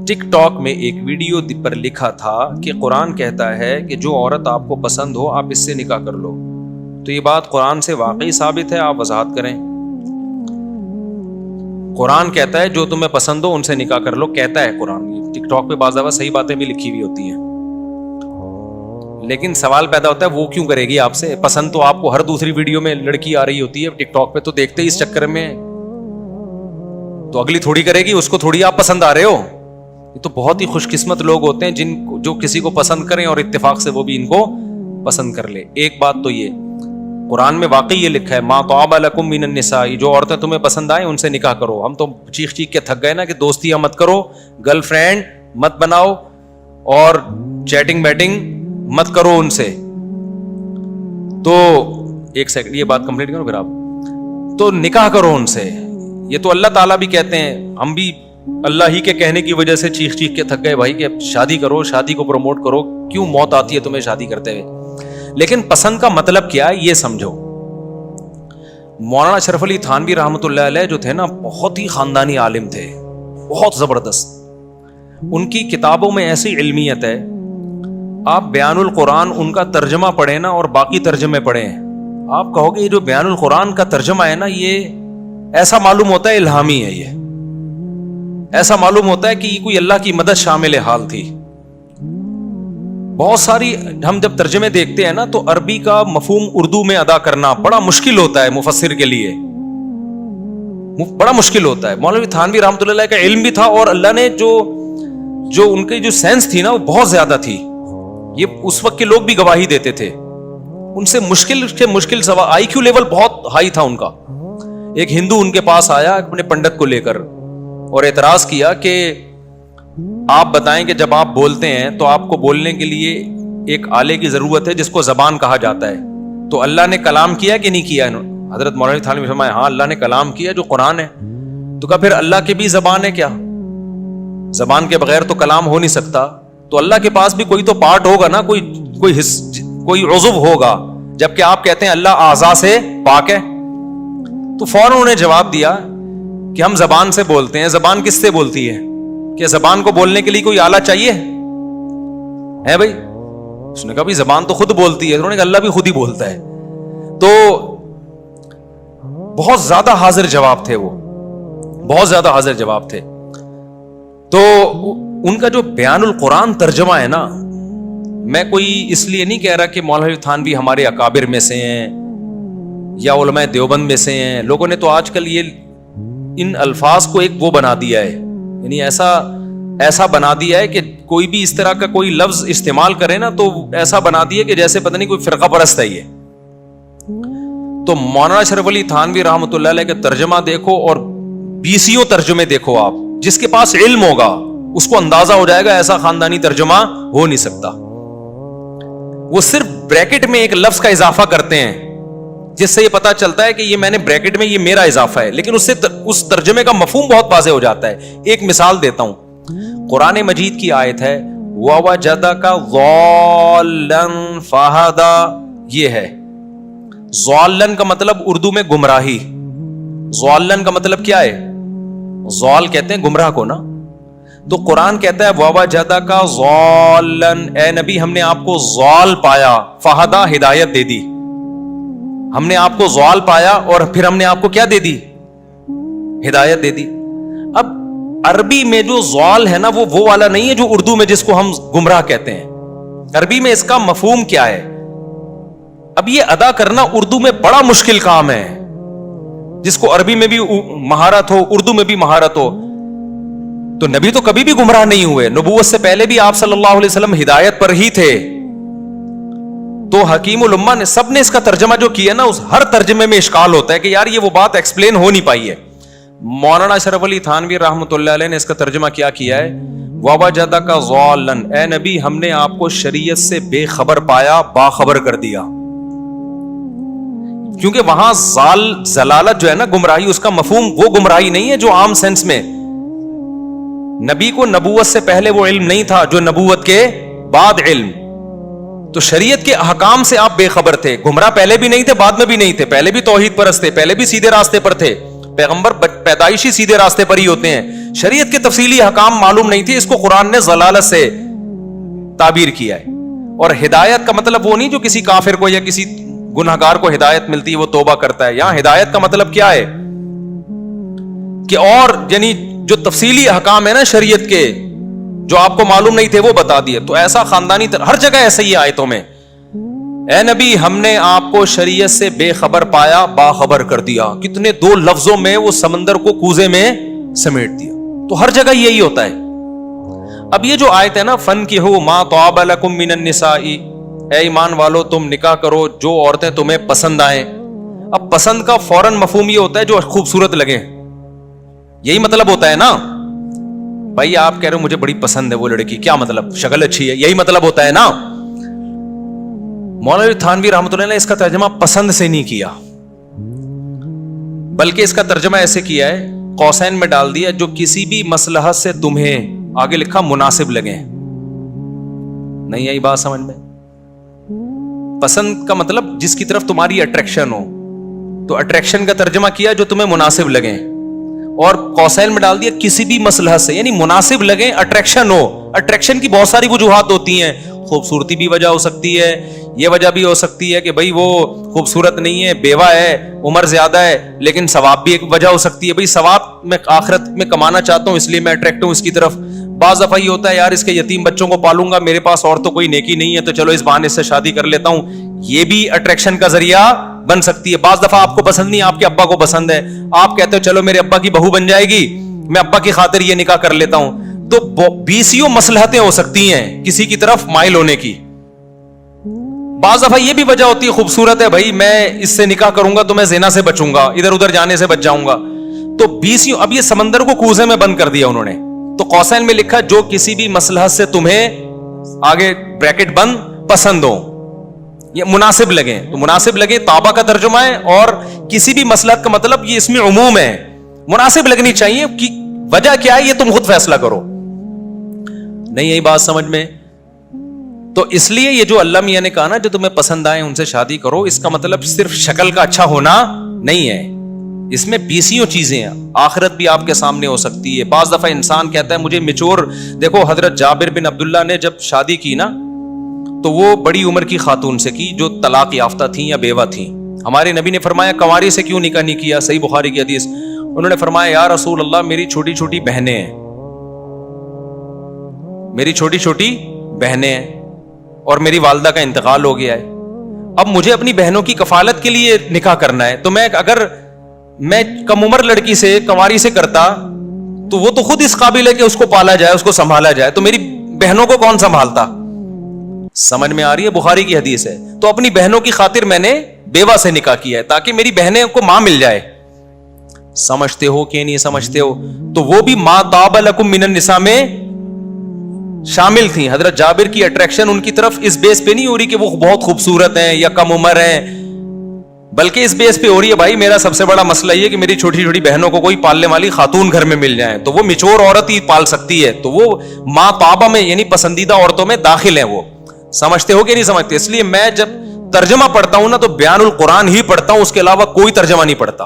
ٹک talk میں ایک video پر لکھا تھا کہ قرآن کہتا ہے کہ جو عورت آپ کو پسند ہو آپ اس سے نکاح کر لو. تو یہ بات قرآن سے واقعی ثابت ہے؟ آپ وضاحت کریں. قرآن کہتا ہے جو تمہیں پسند ہو ان سے نکاح کر لو، کہتا ہے قرآن. ٹک ٹاک پہ بعض دفعہ صحیح باتیں بھی لکھی ہوئی ہوتی ہیں، لیکن سوال پیدا ہوتا ہے وہ کیوں کرے گی آپ سے؟ پسند تو آپ کو ہر دوسری ویڈیو میں لڑکی آ رہی ہوتی ہے ٹک ٹاک پہ، تو دیکھتے ہی اس چکر میں تو اگلی تھوڑی کرے گی، اس کو تھوڑی آپ پسند آ رہے ہو. یہ تو بہت ہی خوش قسمت لوگ ہوتے ہیں جو کسی کو پسند کریں اور اتفاق سے وہ بھی ان کو پسند کر لے. ایک بات تو یہ قرآن میں واقعی یہ لکھا ہے ما طاب لکم من النساء، جو عورتیں تمہیں پسند آئیں ان سے نکاح کرو. ہم تو چیخ چیخ کے تھک گئے نا کہ دوستیاں مت کرو، گرل فرینڈ مت بناؤ اور چیٹنگ بیٹنگ مت کرو ان سے. تو ایک سیکنڈ یہ بات کمپلیٹ کرو پھر آپ. تو نکاح کرو ان سے. یہ تو اللہ تعالیٰ بھی کہتے ہیں، ہم بھی اللہ ہی کے کہنے کی وجہ سے چیخ چیخ کے تھک گئے بھائی کہ شادی کرو، شادی کو پروموٹ کرو. کیوں موت آتی ہے تمہیں شادی کرتے ہوئے؟ لیکن پسند کا مطلب کیا ہے یہ سمجھو. مولانا اشرف علی تھانوی رحمۃ اللہ علیہ جو تھے نا، بہت ہی خاندانی عالم تھے، بہت زبردست. ان کی کتابوں میں ایسی علمیت ہے، آپ بیان القرآن ان کا ترجمہ پڑھیں نا اور باقی ترجمے پڑھیں، آپ کہو گے یہ جو بیان القرآن کا ترجمہ ہے نا، یہ ایسا معلوم ہوتا ہے الہامی ہے. یہ ایسا معلوم ہوتا ہے کہ یہ کوئی اللہ کی مدد شامل حال تھی. بہت ساری ہم جب ترجمے دیکھتے ہیں نا تو عربی کا مفہوم اردو میں ادا کرنا بڑا مشکل ہوتا ہے مفسر کے لیے، بڑا مشکل ہوتا ہے. مولوی تھانوی رحمۃ اللہ علیہ کا علم بھی تھا اور اللہ نے جو ان کی جو سینس تھی نا وہ بہت زیادہ تھی. یہ اس وقت کے لوگ بھی گواہی دیتے تھے. ان سے مشکل سوال، آئی کیو لیول بہت ہائی تھا ان کا. ایک ہندو ان کے پاس آیا اپنے پنڈت کو لے کر اور اعتراض کیا کہ آپ بتائیں کہ جب آپ بولتے ہیں تو آپ کو بولنے کے لیے ایک آلے کی ضرورت ہے جس کو زبان کہا جاتا ہے، تو اللہ نے کلام کیا کہ نہیں کیا؟ حضرت مولانا تھانوی فرمایا ہاں اللہ نے کلام کیا جو قرآن ہے. تو کہا پھر اللہ کی بھی زبان ہے کیا؟ زبان کے بغیر تو کلام ہو نہیں سکتا. تو اللہ کے پاس بھی کوئی تو پارٹ ہوگا نا، کوئی عضو ہوگا، جبکہ آپ کہتے ہیں اللہ اعضاء سے پاک ہے. تو فوراً انہوں نے جواب دیا کہ ہم زبان سے بولتے ہیں. زبان کس سے بولتی ہے؟ کہ زبان کو بولنے کے لیے کوئی آلہ چاہیے ہے بھائی؟ اس نے کہا بھی زبان تو خود بولتی ہے. انہوں نے کہا اللہ بھی خود ہی بولتا ہے. تو بہت زیادہ حاضر جواب تھے وہ، بہت زیادہ حاضر جواب تھے. تو ان کا جو بیان القرآن ترجمہ ہے نا، میں کوئی اس لیے نہیں کہہ رہا کہ مولانا تھانوی ہمارے اکابر میں سے ہیں یا علماء دیوبند میں سے ہیں. لوگوں نے تو آج کل یہ ان الفاظ کو ایک وہ بنا دیا ہے، یعنی ایسا بنا دیا ہے کہ کوئی بھی اس طرح کا کوئی لفظ استعمال کرے نا تو ایسا بنا دیا کہ جیسے پتہ نہیں کوئی فرقہ پرست ہے یہ. تو مولانا اشرف علی تھانوی رحمۃ اللہ علیہ کا ترجمہ دیکھو اور 20 ترجمے دیکھو آپ. جس کے پاس علم ہوگا اس کو اندازہ ہو جائے گا ایسا خاندانی ترجمہ ہو نہیں سکتا. وہ صرف بریکٹ میں ایک لفظ کا اضافہ کرتے ہیں جس سے یہ پتا چلتا ہے کہ یہ میں نے بریکٹ میں یہ میرا اضافہ ہے، لیکن اس سے اس ترجمے کا مفہوم بہت واضح ہو جاتا ہے. ایک مثال دیتا ہوں. قرآن مجید کی آیت ہے وَوَجَدَكَ ضَالًّا فَهَدَىٰ، یہ ہے ضالًا کا مطلب اردو میں گمراہی. ضالًا کا مطلب کیا ہے؟ ضال کہتے ہیں گمراہ کو نا. تو قرآن کہتا ہے وَوَجَدَكَ ضَالًّا، اے نبی ہم نے آپ کو ضال پایا، فَهَدَىٰ ہدایت دے دی. ہم نے آپ کو ضال پایا اور پھر ہم نے آپ کو کیا دے دی؟ ہدایت دے دی. اب عربی میں جو ضال ہے نا وہ والا نہیں ہے جو اردو میں جس کو ہم گمراہ کہتے ہیں. عربی میں اس کا مفہوم کیا ہے؟ اب یہ ادا کرنا اردو میں بڑا مشکل کام ہے. جس کو عربی میں بھی مہارت ہو، اردو میں بھی مہارت ہو. تو نبی تو کبھی بھی گمراہ نہیں ہوئے، نبوت سے پہلے بھی آپ صلی اللہ علیہ وسلم ہدایت پر ہی تھے. تو حکیم الامہ نے سب نے اس کا ترجمہ جو کیا نا، اس ہر ترجمے میں اشکال ہوتا ہے کہ یار یہ وہ بات ایکسپلین ہو نہیں پائی ہے. مولانا اشرف علی تھانوی رحمۃ اللہ علیہ نے اس کا ترجمہ کیا ہے وَوَجَدَكَ ضَالًّا، اے نبی ہم نے آپ کو شریعت سے بے خبر پایا، باخبر کر دیا. کیونکہ وہاں ضلالت جو ہے نا گمراہی، اس کا مفہوم وہ گمراہی نہیں ہے جو عام سینس میں. نبی کو نبوت سے پہلے وہ علم نہیں تھا جو نبوت کے بعد علم. تو شریعت کے احکام سے آپ بے خبر تھے. گمراہ پہلے بھی نہیں تھے، بعد میں بھی نہیں تھے. پہلے بھی توحید پرست تھے، پہلے بھی سیدھے راستے پر تھے. پیغمبر پیدائشی سیدھے راستے پر ہی ہوتے ہیں. شریعت کے تفصیلی احکام معلوم نہیں تھے, اس کو قرآن نے ضلالت سے تعبیر کیا ہے. اور ہدایت کا مطلب وہ نہیں جو کسی کافر کو یا کسی گنہگار کو ہدایت ملتی ہے وہ توبہ کرتا ہے. یہاں ہدایت کا مطلب کیا ہے کہ اور یعنی جو تفصیلی احکام ہے نا شریعت کے, جو آپ کو معلوم نہیں تھے وہ بتا دیے. تو ایسا خاندانی ہر جگہ ایسا ہی آیتوں میں, اے نبی ہم نے آپ کو شریعت سے بے خبر پایا باخبر کر دیا. کتنے دو لفظوں میں وہ سمندر کو کوزے میں سمیٹ دیا. تو ہر جگہ یہی ہوتا ہے. اب یہ جو آیت ہے نا, فَانْكِحُوا مَا طَابَ لَكُم مِّنَ النِّسَاءِ, اے ایمان والو تم نکاح کرو جو عورتیں تمہیں پسند آئیں. اب پسند کا فوراً مفہوم یہ ہوتا ہے جو خوبصورت لگے, یہی مطلب ہوتا ہے نا. بھائی آپ کہہ رہے ہو مجھے بڑی پسند ہے وہ لڑکی, کیا مطلب شکل اچھی ہے, یہی مطلب ہوتا ہے نا. مولانا تھانوی رحمۃ اللہ نے اس کا ترجمہ پسند سے نہیں کیا, بلکہ اس کا ترجمہ ایسے کیا ہے, قوسین میں ڈال دیا جو کسی بھی مصلحت سے تمہیں, آگے لکھا مناسب لگے. نہیں آئی بات سمجھ میں؟ پسند کا مطلب جس کی طرف تمہاری اٹریکشن ہو, تو اٹریکشن کا ترجمہ کیا جو تمہیں مناسب لگے, اور قوسین میں ڈال دیا کسی بھی مصلحت سے, یعنی مناسب لگے, اٹریکشن ہو. اٹریکشن کی بہت ساری وجوہات ہوتی ہیں, خوبصورتی بھی وجہ ہو سکتی ہے, یہ وجہ بھی ہو سکتی ہے کہ بھائی وہ خوبصورت نہیں ہے, بیوہ ہے, عمر زیادہ ہے, لیکن ثواب بھی ایک وجہ ہو سکتی ہے, بھائی ثواب میں آخرت میں کمانا چاہتا ہوں اس لیے میں اٹریکٹ ہوں اس کی طرف. بعض دفعہ یہ ہوتا ہے یار اس کے یتیم بچوں کو پالوں گا, میرے پاس اور تو کوئی نیکی نہیں ہے تو چلو اس بہانے سے شادی کر لیتا ہوں, یہ بھی اٹریکشن کا ذریعہ بن سکتی ہے. بعض دفعہ آپ کو پسند نہیں, آپ کے ابا کو پسند ہے, آپ کہتے ہو چلو میرے ابا کی بہو بن جائے گی, میں ابا کی خاطر یہ نکاح کر لیتا ہوں. تو بیسیوں مصلحتیں ہو سکتی ہیں کسی کی طرف مائل ہونے کی. بعض دفعہ یہ بھی وجہ ہوتی ہے خوبصورت ہے بھائی میں اس سے نکاح کروں گا تو میں زنا سے بچوں گا, ادھر ادھر جانے سے بچ جاؤں گا. تو بیسیوں, اب یہ سمندر کو کوزے میں بند کر دیا انہوں نے. تو قوسین میں لکھا جو کسی بھی مصلحت سے تمہیں, آگے بریکٹ بند, پسند ہو, یہ مناسب لگے. تو مناسب لگے تابہ کا ترجمہ ہے, اور کسی بھی مصلحت کا مطلب یہ اس میں عموم ہے, مناسب لگنی چاہیے. کہ وجہ کیا ہے یہ تم خود فیصلہ کرو. نہیں یہی بات سمجھ میں؟ تو اس لیے یہ جو اللہ میاں نے کہا نا جو تمہیں پسند آئے ان سے شادی کرو, اس کا مطلب صرف شکل کا اچھا ہونا نہیں ہے, اس میں بیسیوں چیزیں ہیں. آخرت بھی آپ کے سامنے ہو سکتی ہے. بعض دفعہ انسان کہتا ہے مجھے میچور, دیکھو حضرت جابر بن عبداللہ نے جب شادی کی نا تو وہ بڑی عمر کی خاتون سے کی جو طلاق یافتہ تھیں یا بیوہ تھیں. ہمارے نبی نے فرمایا کنواری سے کیوں نکاح نہیں کیا, صحیح بخاری کی حدیث. انہوں نے فرمایا یا رسول اللہ میری چھوٹی چھوٹی بہنیں ہیں, میری چھوٹی چھوٹی بہنیں ہیں اور میری والدہ کا انتقال ہو گیا ہے, اب مجھے اپنی بہنوں کی کفالت کے لیے نکاح کرنا ہے. تو میں اگر میں کم عمر لڑکی سے کنواری سے کرتا تو وہ تو خود اس قابل ہے کہ اس کو پالا جائے, اس کو سنبھالا جائے, تو میری بہنوں کو کون سنبھالتا. سمجھ میں آ رہی ہے؟ بخاری کی حدیث ہے. تو اپنی بہنوں کی خاطر میں نے بیوہ سے نکاح کیا ہے تاکہ میری بہنیں کو ماں مل جائے. سمجھتے ہو کہ نہیں سمجھتے ہو؟ تو وہ بھی ما طاب لکم من النساء میں شامل تھیں. حضرت جابر کی اٹریکشن ان کی طرف اس بیس پہ نہیں ہو رہی کہ وہ بہت خوبصورت ہیں یا کم عمر ہیں, بلکہ اس بیس پہ ہو رہی ہے بھائی میرا سب سے بڑا مسئلہ یہ کہ میری چھوٹی چھوٹی بہنوں کو کوئی پالنے والی خاتون گھر میں مل جائے, تو وہ میچور عورت ہی پال سکتی ہے, تو وہ ما طابہ میں یعنی پسندیدہ عورتوں میں داخل ہیں. وہ سمجھتے ہو کہ نہیں سمجھتے؟ اس لیے میں جب ترجمہ پڑھتا ہوں نا تو بیان القرآن ہی پڑھتا ہوں, اس کے علاوہ کوئی ترجمہ نہیں پڑھتا,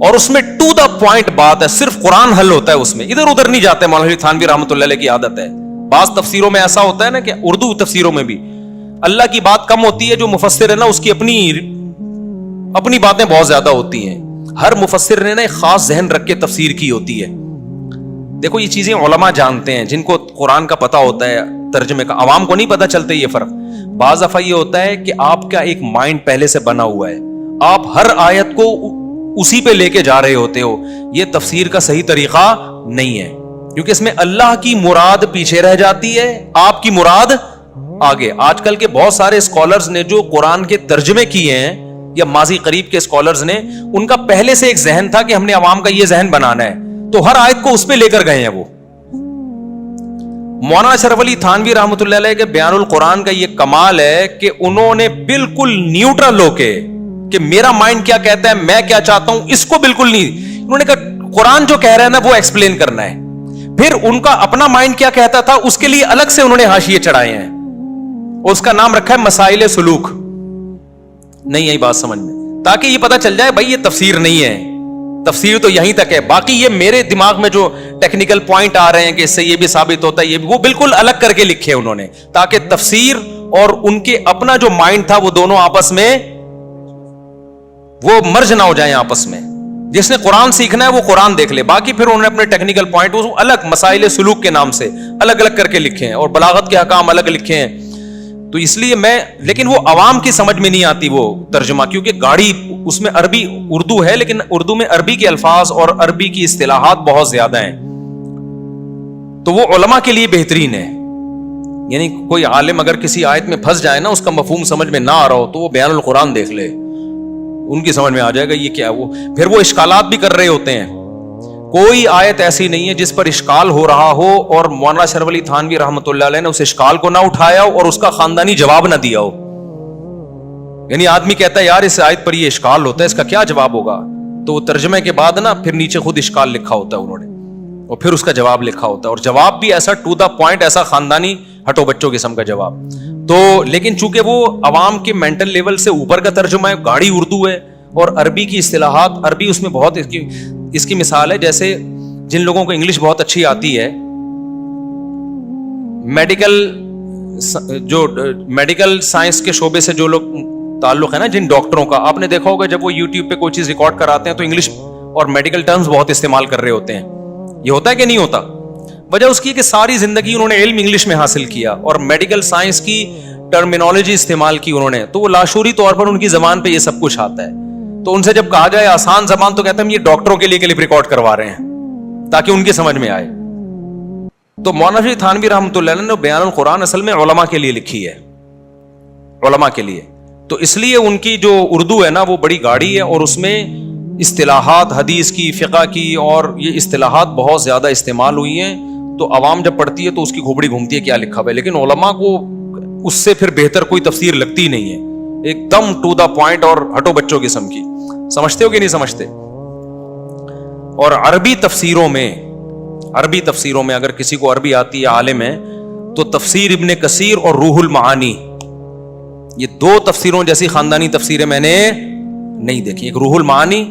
اور اس میں ٹو دا پوائنٹ بات ہے, صرف قرآن حل ہوتا ہے اس میں, ادھر ادھر نہیں جاتے. مولانا تھانوی رحمۃ اللہ علیہ کی عادت ہے, بعض تفسیروں میں ایسا ہوتا ہے نا کہ اردو تفسیروں میں بھی اللہ کی بات کم ہوتی ہے, جو مفسر ہے نا اس کی اپنی باتیں بہت زیادہ ہوتی ہیں. ہر مفسر نے نا ایک خاص ذہن رکھ کے تفسیر کی ہوتی ہے. دیکھو یہ چیزیں علماء جانتے ہیں جن کو قرآن کا پتہ ہوتا ہے, ترجمے کا. عوام کو نہیں پتہ چلتا یہ فرق. بعض دفعہ یہ ہوتا ہے کہ آپ کا ایک مائنڈ پہلے سے بنا ہوا ہے, آپ ہر آیت کو اسی پہ لے کے جا رہے ہوتے ہو. یہ تفسیر کا صحیح طریقہ نہیں ہے, کیونکہ اس میں اللہ کی مراد پیچھے رہ جاتی ہے, آپ کی مراد آگے. آج کل کے بہت سارے اسکالرز نے جو قرآن کے ترجمے کیے ہیں یا ماضی قریب کے اسکالرز نے, ان کا پہلے سے ایک ذہن تھا کہ ہم نے عوام کا یہ ذہن بنانا ہے, تو ہر آیت کو اس پہ لے کر گئے ہیں. وہ مولانا اشرف علی تھانوی رحمۃ اللہ علیہ کے بیان القرآن کا یہ کمال ہے کہ انہوں نے بالکل نیوٹرل ہو کے کہ میرا مائنڈ کیا کہتا ہے, میں کیا چاہتا ہوں, اس کو بالکل نہیں. انہوں نے کہا قرآن جو کہہ رہا ہے نا وہ ایکسپلین کرنا ہے. پھر ان کا اپنا مائنڈ کیا کہتا تھا اس کے لیے الگ سے انہوں نے حاشیے چڑھائے ہیں, اس کا نام رکھا ہے مسائل سلوک. نہیں یہی بات سمجھ میں, تاکہ یہ پتہ چل جائے بھائی یہ تفسیر نہیں ہے, تفسیر تو یہیں تک ہے. باقی یہ میرے دماغ میں جو ٹیکنیکل پوائنٹ آ رہے ہیں کہ اس سے یہ بھی ثابت ہوتا ہے, یہ بھی, وہ بالکل الگ کر کے لکھے انہوں نے, تاکہ تفسیر اور ان کے اپنا جو مائنڈ تھا وہ دونوں آپس میں وہ مرج نہ ہو جائیں آپس میں. جس نے قرآن سیکھنا ہے وہ قرآن دیکھ لے, باقی پھر انہوں نے اپنے ٹیکنیکل پوائنٹ الگ مسائل سلوک کے نام سے الگ الگ کر کے لکھے ہیں, اور بلاغت کے احکام الگ لکھے ہیں. تو اس لیے لیکن وہ عوام کی سمجھ میں نہیں آتی وہ ترجمہ, کیونکہ گاڑی اس میں عربی اردو ہے, لیکن اردو میں عربی کے الفاظ اور عربی کی اصطلاحات بہت زیادہ ہیں. تو وہ علماء کے لیے بہترین ہے. یعنی کوئی عالم اگر کسی آیت میں پھنس جائے نا, اس کا مفہوم سمجھ میں نہ آ رہا ہو, تو وہ بیان القرآن دیکھ لے, ان کی سمجھ میں آ جائے گا یہ کیا ہے. وہ پھر وہ اشکالات بھی کر رہے ہوتے ہیں. کوئی آیت ایسی نہیں ہے جس پر اشکال ہو رہا ہو اور مولانا اشرف علی تھانوی رحمۃ اللہ علیہ نے اس اشکال کو نہ اٹھایا ہو اور اس کا خاندانی جواب نہ دیا ہو. یعنی آدمی کہتا ہے یار اس آیت پر یہ اشکال ہوتا ہے, اس کا کیا جواب ہوگا, تو وہ ترجمے کے بعد نا پھر نیچے خود اشکال لکھا ہوتا ہے انہوں نے, اور پھر اس کا جواب لکھا ہوتا ہے, اور جواب بھی ایسا ٹو دا پوائنٹ, ایسا خاندانی ہٹو بچوں قسم کا جواب. تو لیکن چونکہ وہ عوام کے مینٹل لیول سے اوپر کا ترجمہ ہے, گاڑی اردو ہے اور عربی کی اصطلاحات عربی اس میں بہت, اس کی مثال ہے جیسے جن لوگوں کو انگلش بہت اچھی آتی ہے, میڈیکل سائنس کے شعبے سے جو لوگ تعلق ہے نا, جن ڈاکٹروں کا, آپ نے دیکھا ہوگا جب وہ یوٹیوب پہ کوئی چیز ریکارڈ کراتے ہیں تو انگلش اور میڈیکل ٹرمز بہت استعمال کر رہے ہوتے ہیں. یہ ہوتا ہے کہ نہیں ہوتا؟ وجہ اس کی کہ ساری زندگی انہوں نے علم انگلش میں حاصل کیا اور میڈیکل سائنس کی ٹرمینالوجی استعمال کی انہوں نے, تو وہ لاشعوری طور پر ان کی زبان پہ یہ سب کچھ آتا ہے. تو ان سے جب کہا جائے آسان زبان, تو کہتے ہیں ہم یہ ڈاکٹروں کے لیے کلپ ریکارڈ کروا رہے ہیں تاکہ ان کی سمجھ میں آئے. تو مولانا شاہ تھانوی رحمۃ اللہ علیہ نے بیان القرآن اصل میں علماء کے لیے لکھی ہے, علماء کے لیے. تو اس لیے ان کی جو اردو ہے نا وہ بڑی گاڑی ہے, اور اس میں اصطلاحات حدیث کی, فقہ کی, اور یہ اصطلاحات بہت زیادہ استعمال ہوئی ہیں. تو عوام جب پڑھتی ہے تو اس کی کھوپڑی گھومتی ہے کیا لکھا ہوا ہے, لیکن علماء کو اس سے پھر بہتر کوئی تفسیر لگتی نہیں ہے, ایک دم ٹو دا پوائنٹ اور ہٹو بچوں قسم کی. سمجھتے ہو کہ نہیں سمجھتے؟ اور عربی تفسیروں میں اگر کسی کو عربی آتی ہے, عالم ہے, تو تفسیر ابن کثیر اور روح المعانی, یہ دو تفسیروں جیسی خاندانی تفسیریں میں نے نہیں دیکھی. ایک روح المعانی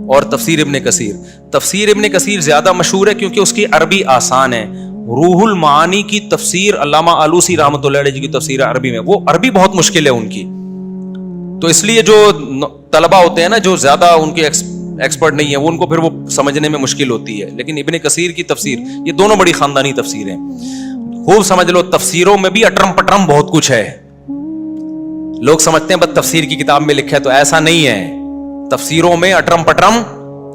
اور تفسیر ابن کثیر. تفسیر ابن کثیر زیادہ مشہور ہے کیونکہ اس کی عربی آسان ہے. روح المعانی کی تفسیر علامہ آلوسی رحمۃ اللہ علیہ کی تفسیر عربی میں, وہ عربی بہت مشکل ہے ان کی. تو اس لیے جو طلبہ ہوتے ہیں نا جو زیادہ ان کے ایکسپرٹ نہیں ہے, وہ ان کو پھر وہ سمجھنے میں مشکل ہوتی ہے. لیکن ابن کثیر کی تفسیر, یہ دونوں بڑی خاندانی تفسیریں. خوب سمجھ لو, تفسیروں میں بھی اٹرم پٹرم بہت کچھ ہے. لوگ سمجھتے ہیں بس تفسیر کی کتاب میں لکھا ہے, تو ایسا نہیں ہے. تفسیروں میں اٹرم پٹرم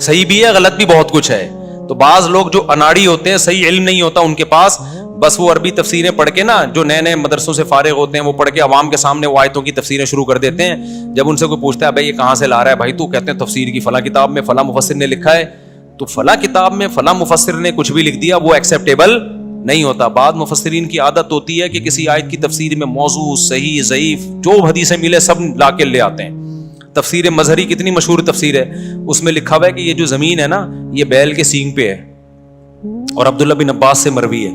صحیح بھی ہے, غلط بھی بہت کچھ ہے. تو بعض لوگ جو اناڑی ہوتے ہیں, صحیح علم نہیں ہوتا ان کے پاس, بس وہ عربی تفسیریں پڑھ کے نا, جو نئے نئے مدرسوں سے فارغ ہوتے ہیں, وہ پڑھ کے عوام کے سامنے وہ آیتوں کی تفسیریں شروع کر دیتے ہیں. جب ان سے کوئی پوچھتا ہے بھائی یہ کہاں سے لا رہا ہے بھائی, تو کہتے ہیں تفسیر کی فلاں کتاب میں فلاں مفسر نے لکھا ہے. تو فلاں کتاب میں فلاں مفسر نے کچھ بھی لکھ دیا, وہ ایکسیپٹیبل نہیں ہوتا. بعض مفسرین کی عادت ہوتی ہے کہ کسی آیت کی تفسیر میں موضوع, صحیح, ضعیف, جو حدیثیں ملے سب لا کے لے آتے ہیں. تفسیر مظہری کتنی مشہور تفسیر ہے, اس میں لکھا ہوا ہے کہ یہ جو زمین ہے نا یہ بیل کے سینگ پہ ہے, اور عبداللہ بن عباس سے مروی ہے,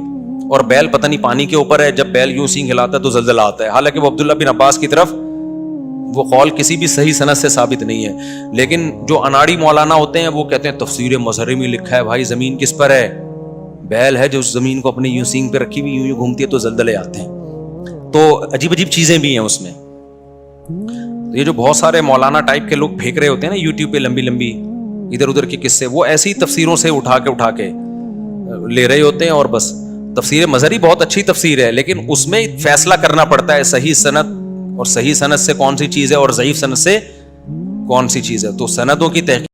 اور بیل پتہ نہیں پانی کے اوپر ہے, جب بیل یوں سینگ ہلاتا ہے تو زلزلہ آتا ہے. حالانکہ وہ عبداللہ بن عباس کی طرف وہ قول کسی بھی صحیح سند سے ثابت نہیں ہے. لیکن جو اناڑی مولانا ہوتے ہیں وہ کہتے ہیں تفسیر مظہری میں لکھا ہے بھائی زمین کس پر ہے, بیل ہے جو زمین کو اپنے یوں سینگ پہ رکھی ہوئی یوں گھومتی ہے تو زلزلے آتے ہیں. تو عجیب عجیب چیزیں بھی ہیں اس میں. یہ جو بہت سارے مولانا ٹائپ کے لوگ پھینک رہے ہوتے ہیں نا یوٹیوب پہ لمبی لمبی ادھر ادھر کے قصے, وہ ایسی تفسیروں سے اٹھا کے لے رہے ہوتے ہیں. اور بس تفسیر مظہری بہت اچھی تفسیر ہے, لیکن اس میں فیصلہ کرنا پڑتا ہے صحیح سند, اور صحیح سند سے کون سی چیز ہے اور ضعیف سند سے کون سی چیز ہے. تو سندوں کی تحقیق